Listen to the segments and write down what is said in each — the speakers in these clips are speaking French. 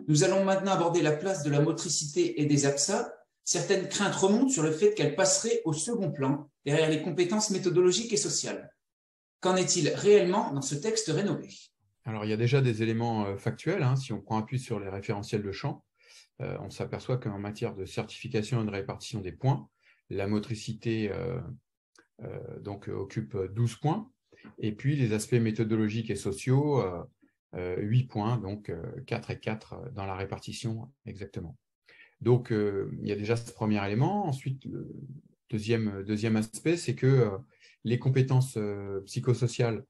Nous allons maintenant aborder la place de la motricité et des APSA. Certaines craintes remontent sur le fait qu'elles passeraient au second plan, derrière les compétences méthodologiques et sociales. Qu'en est-il réellement dans ce texte rénové? Alors, il y a déjà des éléments factuels. Si on prend appui sur les référentiels de champ, on s'aperçoit qu'en matière de certification et de répartition des points, la motricité occupe 12 points, et puis les aspects méthodologiques et sociaux, 8 points, donc 4 et 4 dans la répartition exactement. Donc, il y a déjà ce premier élément. Ensuite, le deuxième aspect, c'est que les compétences psychosociales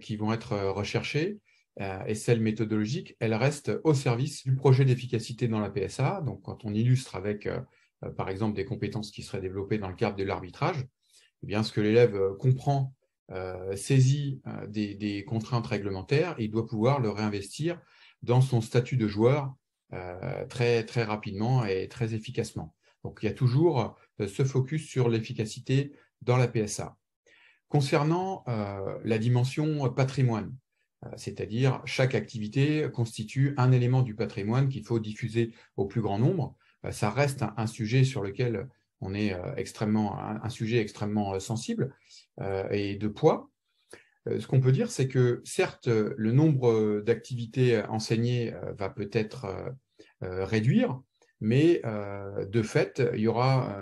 qui vont être recherchées et celles méthodologiques, elles restent au service du projet d'efficacité dans la PSA. Donc, quand on illustre avec, par exemple, des compétences qui seraient développées dans le cadre de l'arbitrage, eh bien, ce que l'élève comprend, saisit des contraintes réglementaires, et il doit pouvoir le réinvestir dans son statut de joueur très, très rapidement et très efficacement. Donc, il y a toujours ce focus sur l'efficacité dans la PSA. Concernant la dimension patrimoine, c'est-à-dire chaque activité constitue un élément du patrimoine qu'il faut diffuser au plus grand nombre, ça reste un sujet sur lequel on est un sujet extrêmement sensible et de poids. Ce qu'on peut dire, c'est que certes, le nombre d'activités enseignées va peut-être réduire, mais de fait, il y aura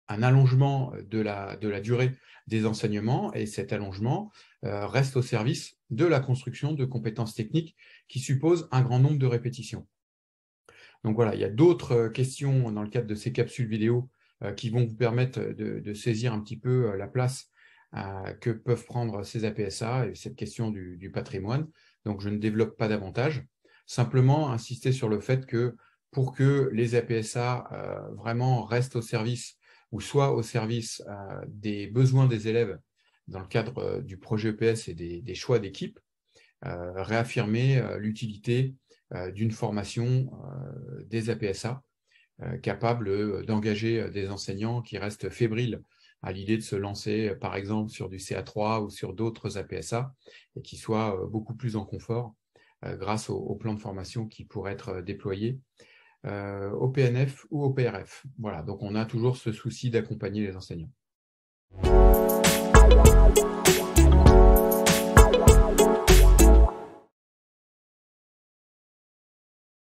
un allongement de la durée des enseignements, et cet allongement reste au service de la construction de compétences techniques qui supposent un grand nombre de répétitions. Donc voilà, il y a d'autres questions dans le cadre de ces capsules vidéo qui vont vous permettre de saisir un petit peu la place que peuvent prendre ces APSA et cette question du patrimoine. Donc je ne développe pas davantage, simplement insister sur le fait que pour que les APSA vraiment restent au service ou soient au service des besoins des élèves dans le cadre du projet EPS et des choix d'équipe, réaffirmer l'utilité d'une formation des APSA capable d'engager des enseignants qui restent fébriles à l'idée de se lancer, par exemple, sur du CA3 ou sur d'autres APSA, et qui soient beaucoup plus en confort grâce au plan de formation qui pourrait être déployé au PNF ou au PRF. Voilà, donc on a toujours ce souci d'accompagner les enseignants.